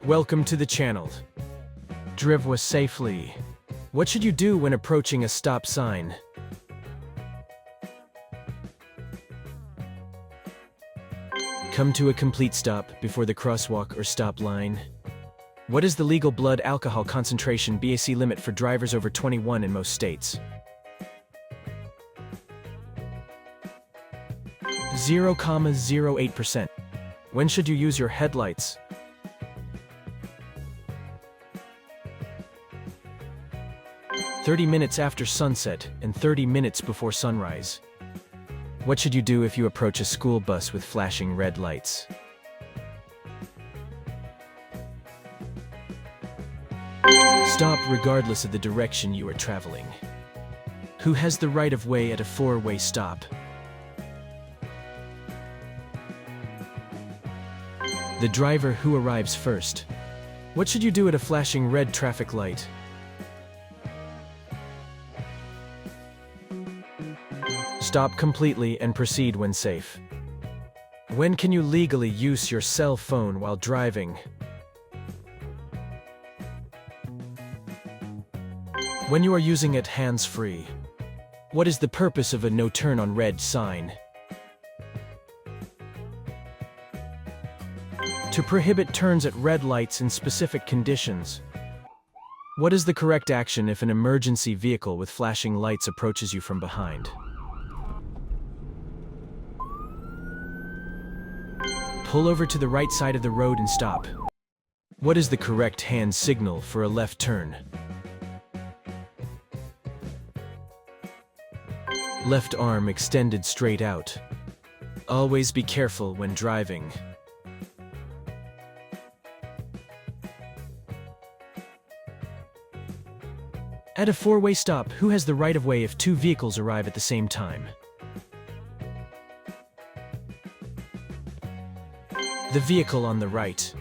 Welcome to the channel. Drive safely. What should you do when approaching a stop sign? Come to a complete stop before the crosswalk or stop line. What is the legal blood alcohol concentration BAC limit for drivers over 21 in most states? 0,08%. When should you use your headlights? "30 minutes after sunset and 30 minutes before sunrise." What should you do if you approach a school bus with flashing red lights? Stop regardless of the direction you are traveling. Who has the right of way at a four-way stop? The driver who arrives first. What should you do at a flashing red traffic light? Stop completely and proceed when safe. When can you legally use your cell phone while driving? When you are using it hands-free. What is the purpose of a no turn on red sign? To prohibit turns at red lights in specific conditions. What is the correct action if an emergency vehicle with flashing lights approaches you from behind? Pull over to the right side of the road and stop. What is the correct hand signal for a left turn? Left arm extended straight out. Always be careful when driving. At a four-way stop, who has the right of way if two vehicles arrive at the same time? The vehicle on the right.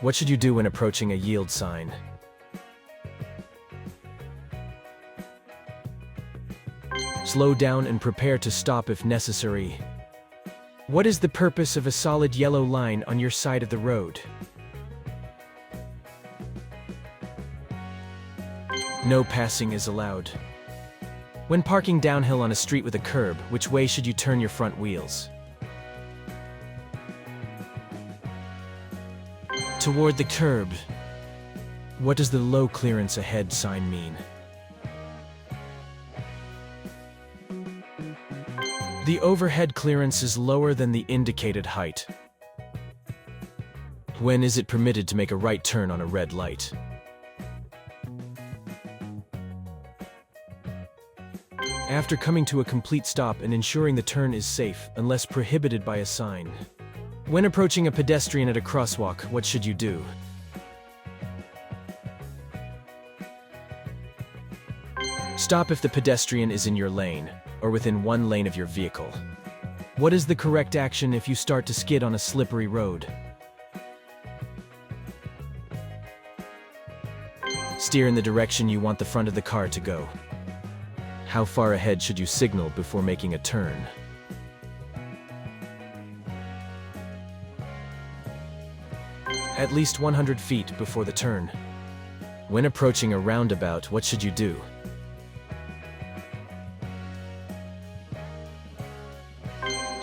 What should you do when approaching a yield sign? Slow down and prepare to stop if necessary. What is the purpose of a solid yellow line on your side of the road? No passing is allowed. When parking downhill on a street with a curb, which way should you turn your front wheels? Toward the curb. What does the low clearance ahead sign mean? The overhead clearance is lower than the indicated height. When is it permitted to make a right turn on a red light? After coming to a complete stop and ensuring the turn is safe, unless prohibited by a sign. When approaching a pedestrian at a crosswalk, what should you do? Stop if the pedestrian is in your lane, or within one lane of your vehicle. What is the correct action if you start to skid on a slippery road? Steer in the direction you want the front of the car to go. How far ahead should you signal before making a turn? At least 100 feet before the turn. When approaching a roundabout, what should you do?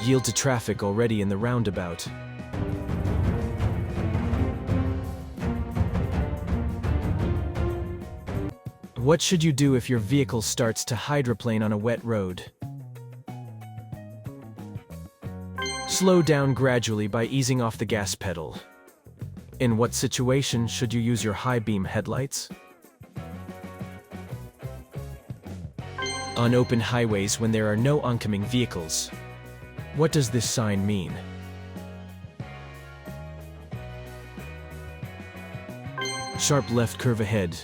Yield to traffic already in the roundabout. What should you do if your vehicle starts to hydroplane on a wet road? Slow down gradually by easing off the gas pedal. In what situation should you use your high beam headlights? On open highways when there are no oncoming vehicles. What does this sign mean? Sharp left curve ahead.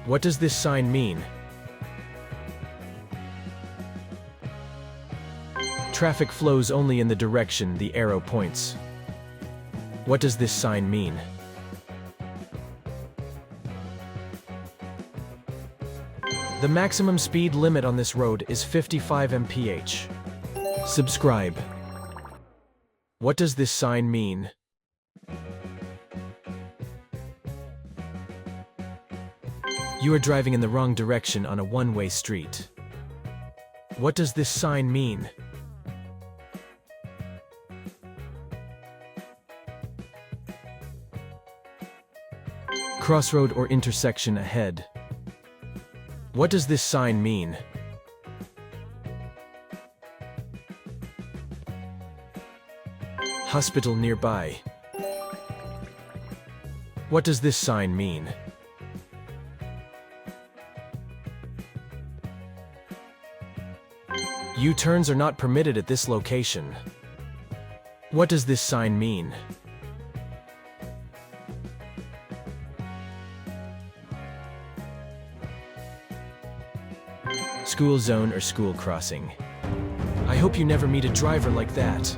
What does this sign mean? Traffic flows only in the direction the arrow points. What does this sign mean? The maximum speed limit on this road is 55 mph. Subscribe. What does this sign mean? You are driving in the wrong direction on a one-way street. What does this sign mean? Crossroad or intersection ahead. What does this sign mean? Hospital nearby. What does this sign mean? U-turns are not permitted at this location. What does this sign mean? School zone or school crossing. I hope you never meet a driver like that.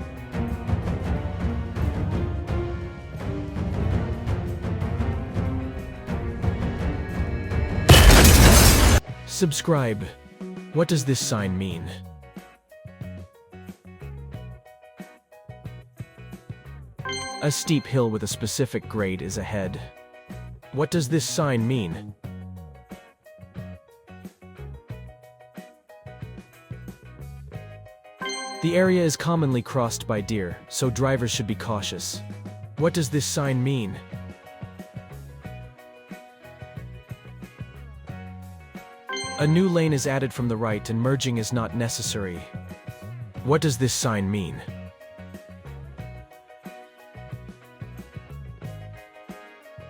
Subscribe. What does this sign mean? A steep hill with a specific grade is ahead. What does this sign mean? The area is commonly crossed by deer, so drivers should be cautious. What does this sign mean? A new lane is added from the right and merging is not necessary. What does this sign mean?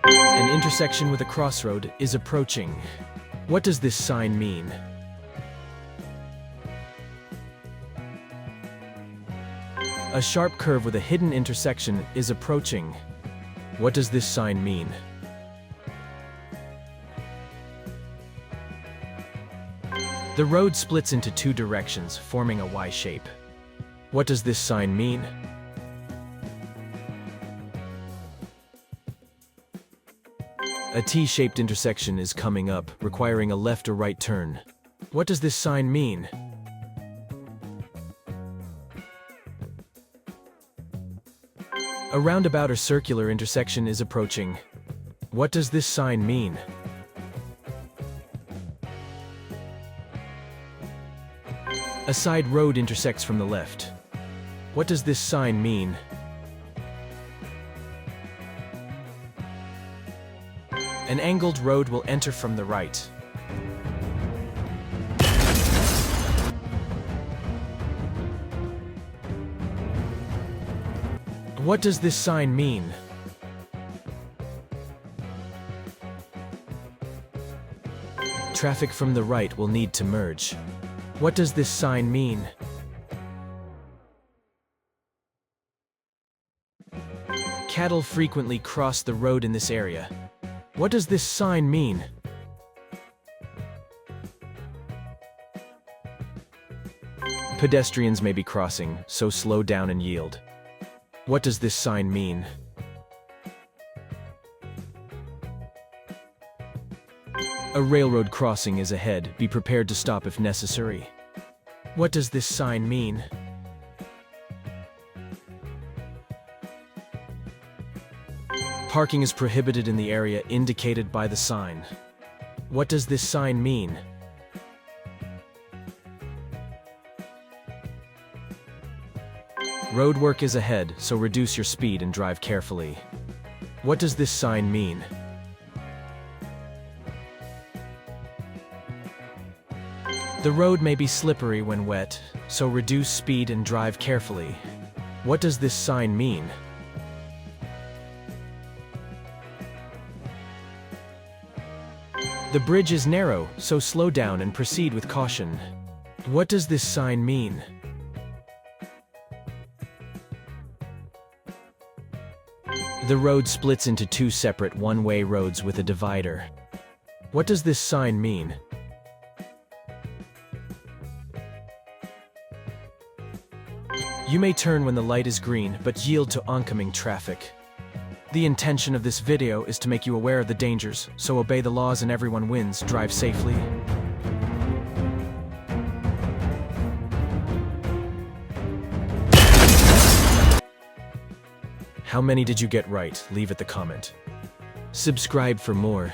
An intersection with a crossroad is approaching. What does this sign mean? A sharp curve with a hidden intersection is approaching. What does this sign mean? The road splits into two directions, forming a Y shape. What does this sign mean? A T-shaped intersection is coming up, requiring a left or right turn. What does this sign mean? A roundabout or circular intersection is approaching. What does this sign mean? A side road intersects from the left. What does this sign mean? An angled road will enter from the right. What does this sign mean? Traffic from the right will need to merge. What does this sign mean? Cattle frequently cross the road in this area. What does this sign mean? Pedestrians may be crossing, so slow down and yield. What does this sign mean? A railroad crossing is ahead. Be prepared to stop if necessary. What does this sign mean? Parking is prohibited in the area indicated by the sign. What does this sign mean? Road work is ahead, so reduce your speed and drive carefully. What does this sign mean? The road may be slippery when wet, so reduce speed and drive carefully. What does this sign mean? The bridge is narrow, so slow down and proceed with caution. What does this sign mean? The road splits into two separate one-way roads with a divider. What does this sign mean? You may turn when the light is green, but yield to oncoming traffic. The intention of this video is to make you aware of the dangers, so obey the laws and everyone wins. Drive safely. How many did you get right? Leave at the comment. Subscribe for more.